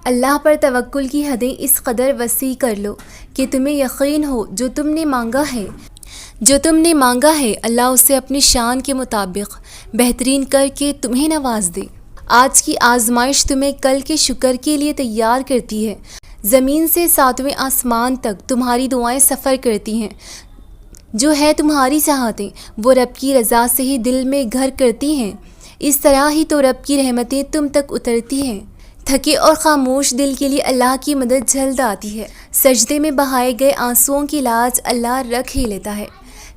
اللہ پر توکل کی حدیں اس قدر وسیع کر لو کہ تمہیں یقین ہو جو تم نے مانگا ہے اللہ اسے اپنی شان کے مطابق بہترین کر کے تمہیں نواز دے۔ آج کی آزمائش تمہیں کل کے شکر کے لیے تیار کرتی ہے۔ زمین سے 7ویں آسمان تک تمہاری دعائیں سفر کرتی ہیں۔ جو ہے تمہاری چاہتیں وہ رب کی رضا سے ہی دل میں گھر کرتی ہیں۔ اس طرح ہی تو رب کی رحمتیں تم تک اترتی ہیں۔ تھکے اور خاموش دل کے لیے اللہ کی مدد جلد آتی ہے۔ سجدے میں بہائے گئے آنسوؤں کی لاج اللہ رکھ ہی لیتا ہے۔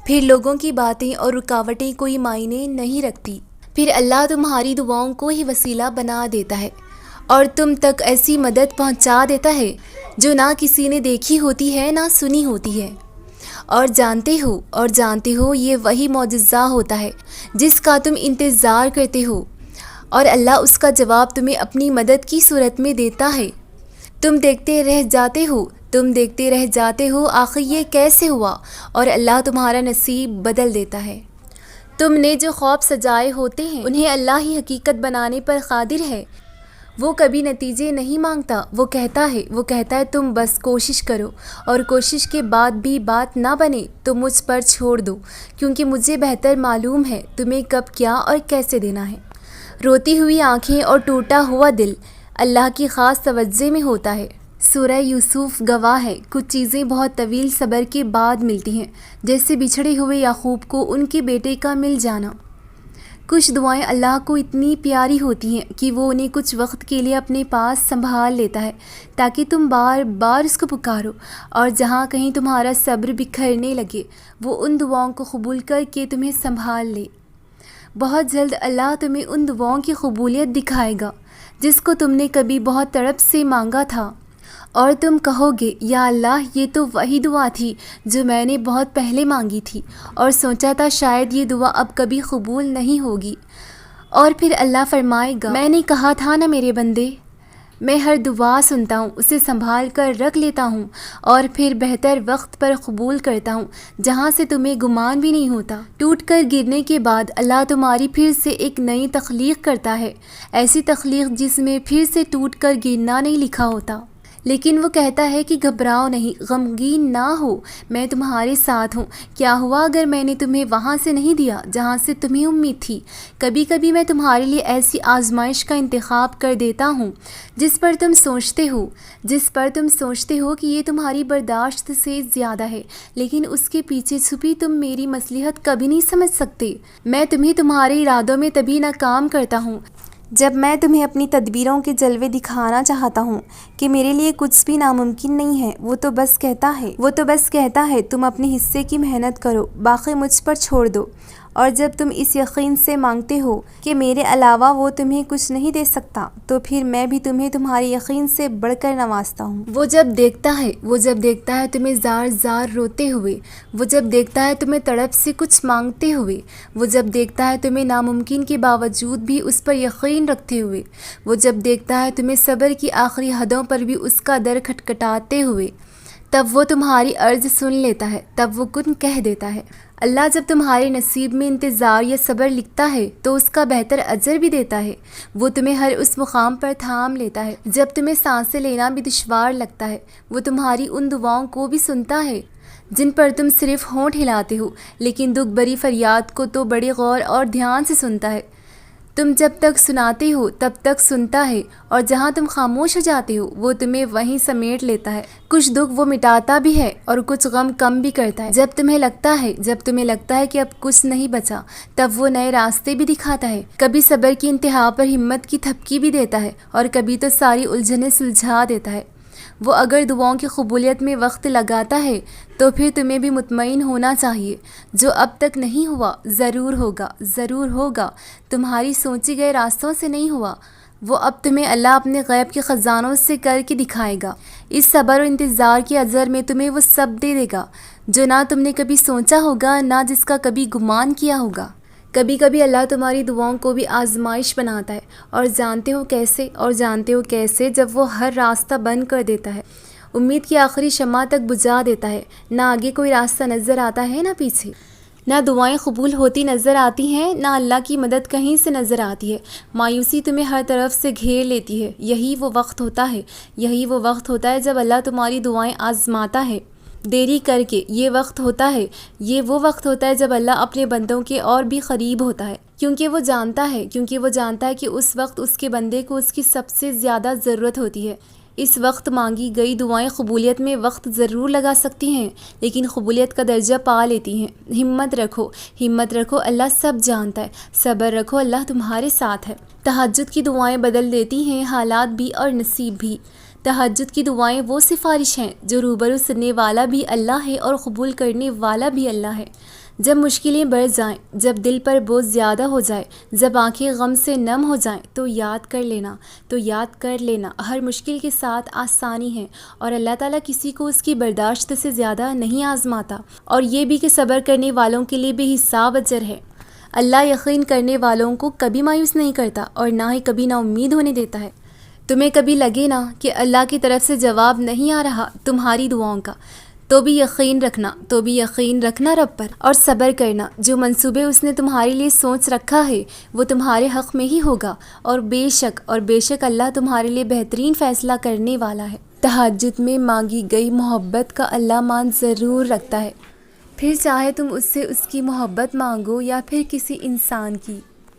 پھر لوگوں کی باتیں اور رکاوٹیں کوئی معنی نہیں رکھتی۔ پھر اللہ تمہاری دعاؤں کو ہی وسیلہ بنا دیتا ہے اور تم تک ایسی مدد پہنچا دیتا ہے جو نہ کسی نے دیکھی ہوتی ہے نہ سنی ہوتی ہے۔ اور جانتے ہو یہ وہی معجزہ ہوتا ہے جس کا تم انتظار کرتے ہو، اور اللہ اس کا جواب تمہیں اپنی مدد کی صورت میں دیتا ہے۔ تم دیکھتے رہ جاتے ہو آخر یہ کیسے ہوا، اور اللہ تمہارا نصیب بدل دیتا ہے۔ تم نے جو خواب سجائے ہوتے ہیں انہیں اللہ ہی حقیقت بنانے پر قادر ہے۔ وہ کبھی نتیجے نہیں مانگتا، وہ کہتا ہے تم بس کوشش کرو، اور کوشش کے بعد بھی بات نہ بنے تو مجھ پر چھوڑ دو، کیونکہ مجھے بہتر معلوم ہے تمہیں کب کیا اور کیسے دینا ہے۔ روتی ہوئی آنکھیں اور ٹوٹا ہوا دل اللہ کی خاص توجہ میں ہوتا ہے۔ سورہ یوسف گواہ ہے، کچھ چیزیں بہت طویل صبر کے بعد ملتی ہیں، جیسے بچھڑے ہوئے یعقوب کو ان کے بیٹے کا مل جانا۔ کچھ دعائیں اللہ کو اتنی پیاری ہوتی ہیں کہ وہ انہیں کچھ وقت کے لیے اپنے پاس سنبھال لیتا ہے تاکہ تم بار بار اس کو پکارو، اور جہاں کہیں تمہارا صبر بکھرنے لگے وہ ان دعاؤں کو قبول کر کے تمہیں سنبھال لے۔ بہت جلد اللہ تمہیں ان دعاؤں کی قبولیت دکھائے گا جس کو تم نے کبھی بہت تڑپ سے مانگا تھا، اور تم کہو گے یا اللہ یہ تو وہی دعا تھی جو میں نے بہت پہلے مانگی تھی اور سوچا تھا شاید یہ دعا اب کبھی قبول نہیں ہوگی۔ اور پھر اللہ فرمائے گا میں نے کہا تھا نا میرے بندے، میں ہر دعا سنتا ہوں، اسے سنبھال کر رکھ لیتا ہوں اور پھر بہتر وقت پر قبول کرتا ہوں جہاں سے تمہیں گمان بھی نہیں ہوتا۔ ٹوٹ کر گرنے کے بعد اللہ تمہاری پھر سے ایک نئی تخلیق کرتا ہے، ایسی تخلیق جس میں پھر سے ٹوٹ کر گرنا نہیں لکھا ہوتا۔ لیکن وہ کہتا ہے کہ گھبراؤ نہیں، غمگین نہ ہو، میں تمہارے ساتھ ہوں۔ کیا ہوا اگر میں نے تمہیں وہاں سے نہیں دیا جہاں سے تمہیں امید تھی؟ کبھی کبھی میں تمہارے لیے ایسی آزمائش کا انتخاب کر دیتا ہوں جس پر تم سوچتے ہو کہ یہ تمہاری برداشت سے زیادہ ہے، لیکن اس کے پیچھے چھپی تم میری مصلحت کبھی نہیں سمجھ سکتے۔ میں تمہیں تمہارے ارادوں میں تبھی ناکام کرتا ہوں جب میں تمہیں اپنی تدبیروں کے جلوے دکھانا چاہتا ہوں کہ میرے لیے کچھ بھی ناممکن نہیں ہے۔ وہ تو بس کہتا ہے تم اپنے حصے کی محنت کرو، باقی مجھ پر چھوڑ دو۔ اور جب تم اس یقین سے مانگتے ہو کہ میرے علاوہ وہ تمہیں کچھ نہیں دے سکتا، تو پھر میں بھی تمہیں تمہارے یقین سے بڑھ کر نوازتا ہوں۔ وہ جب دیکھتا ہے تمہیں زار زار روتے ہوئے، وہ جب دیکھتا ہے تمہیں تڑپ سے کچھ مانگتے ہوئے، وہ جب دیکھتا ہے تمہیں ناممکن کے باوجود بھی اس پر یقین رکھتے ہوئے، وہ جب دیکھتا ہے تمہیں صبر کی آخری حدوں پر بھی اس کا در کھٹکھٹاتے ہوئے، تب وہ تمہاری عرض سن لیتا ہے، تب وہ کن کہہ دیتا ہے۔ اللہ جب تمہارے نصیب میں انتظار یا صبر لکھتا ہے تو اس کا بہتر اجر بھی دیتا ہے۔ وہ تمہیں ہر اس مقام پر تھام لیتا ہے جب تمہیں سانسیں لینا بھی دشوار لگتا ہے۔ وہ تمہاری ان دعاؤں کو بھی سنتا ہے جن پر تم صرف ہونٹ ہلاتے ہو، لیکن دکھ بھری فریاد کو تو بڑے غور اور دھیان سے سنتا ہے۔ تم جب تک سناتے ہو تب تک سنتا ہے، اور جہاں تم خاموش ہو جاتے ہو وہ تمہیں وہیں سمیٹ لیتا ہے۔ کچھ دکھ وہ مٹاتا بھی ہے اور کچھ غم کم بھی کرتا ہے۔ جب تمہیں لگتا ہے کہ اب کچھ نہیں بچا، تب وہ نئے راستے بھی دکھاتا ہے۔ کبھی صبر کی انتہا پر ہمت کی تھپکی بھی دیتا ہے، اور کبھی تو ساری الجھنیں سلجھا دیتا ہے۔ وہ اگر دعاؤں کی قبولیت میں وقت لگاتا ہے تو پھر تمہیں بھی مطمئن ہونا چاہیے، جو اب تک نہیں ہوا ضرور ہوگا، تمہاری سوچی گئے راستوں سے نہیں ہوا، وہ اب تمہیں اللہ اپنے غیب کے خزانوں سے کر کے دکھائے گا۔ اس صبر و انتظار کے اجر میں تمہیں وہ سب دے دے گا جو نہ تم نے کبھی سوچا ہوگا، نہ جس کا کبھی گمان کیا ہوگا۔ کبھی کبھی اللہ تمہاری دعاؤں کو بھی آزمائش بناتا ہے، اور جانتے ہو کیسے جب وہ ہر راستہ بند کر دیتا ہے، امید کی آخری شمع تک بجھا دیتا ہے، نہ آگے کوئی راستہ نظر آتا ہے نہ پیچھے۔ نہ دعائیں قبول ہوتی نظر آتی ہیں، نہ اللہ کی مدد کہیں سے نظر آتی ہے۔ مایوسی تمہیں ہر طرف سے گھیر لیتی ہے۔ یہی وہ وقت ہوتا ہے جب اللہ تمہاری دعائیں آزماتا ہے دیری کر کے۔ یہ وہ وقت ہوتا ہے جب اللہ اپنے بندوں کے اور بھی قریب ہوتا ہے، کیونکہ وہ جانتا ہے کہ اس وقت اس کے بندے کو اس کی سب سے زیادہ ضرورت ہوتی ہے۔ اس وقت مانگی گئی دعائیں قبولیت میں وقت ضرور لگا سکتی ہیں، لیکن قبولیت کا درجہ پا لیتی ہیں۔ ہمت رکھو، اللہ سب جانتا ہے۔ صبر رکھو، اللہ تمہارے ساتھ ہے۔ تہجد کی دعائیں بدل دیتی ہیں حالات بھی اور نصیب بھی۔ تہجد کی دعائیں وہ سفارش ہیں جو روبرو سننے والا بھی اللہ ہے اور قبول کرنے والا بھی اللہ ہے۔ جب مشکلیں بڑھ جائیں، جب دل پر بوجھ زیادہ ہو جائے، جب آنکھیں غم سے نم ہو جائیں، تو یاد کر لینا ہر مشکل کے ساتھ آسانی ہے، اور اللہ تعالیٰ کسی کو اس کی برداشت سے زیادہ نہیں آزماتا، اور یہ بھی کہ صبر کرنے والوں کے لیے بے حساب اجر ہے۔ اللہ یقین کرنے والوں کو کبھی مایوس نہیں کرتا اور نہ ہی کبھی نا امید ہونے دیتا ہے۔ تمہیں کبھی لگے نا کہ اللہ کی طرف سے جواب نہیں آ رہا تمہاری دعاؤں کا، تو بھی یقین رکھنا رب پر، اور صبر کرنا۔ جو منصوبے اس نے تمہارے لیے سوچ رکھا ہے وہ تمہارے حق میں ہی ہوگا، اور بے شک اللہ تمہارے لیے بہترین فیصلہ کرنے والا ہے۔ تہجد میں مانگی گئی محبت کا اللہ مان ضرور رکھتا ہے، پھر چاہے تم اس سے اس کی محبت مانگو یا پھر کسی انسان کی۔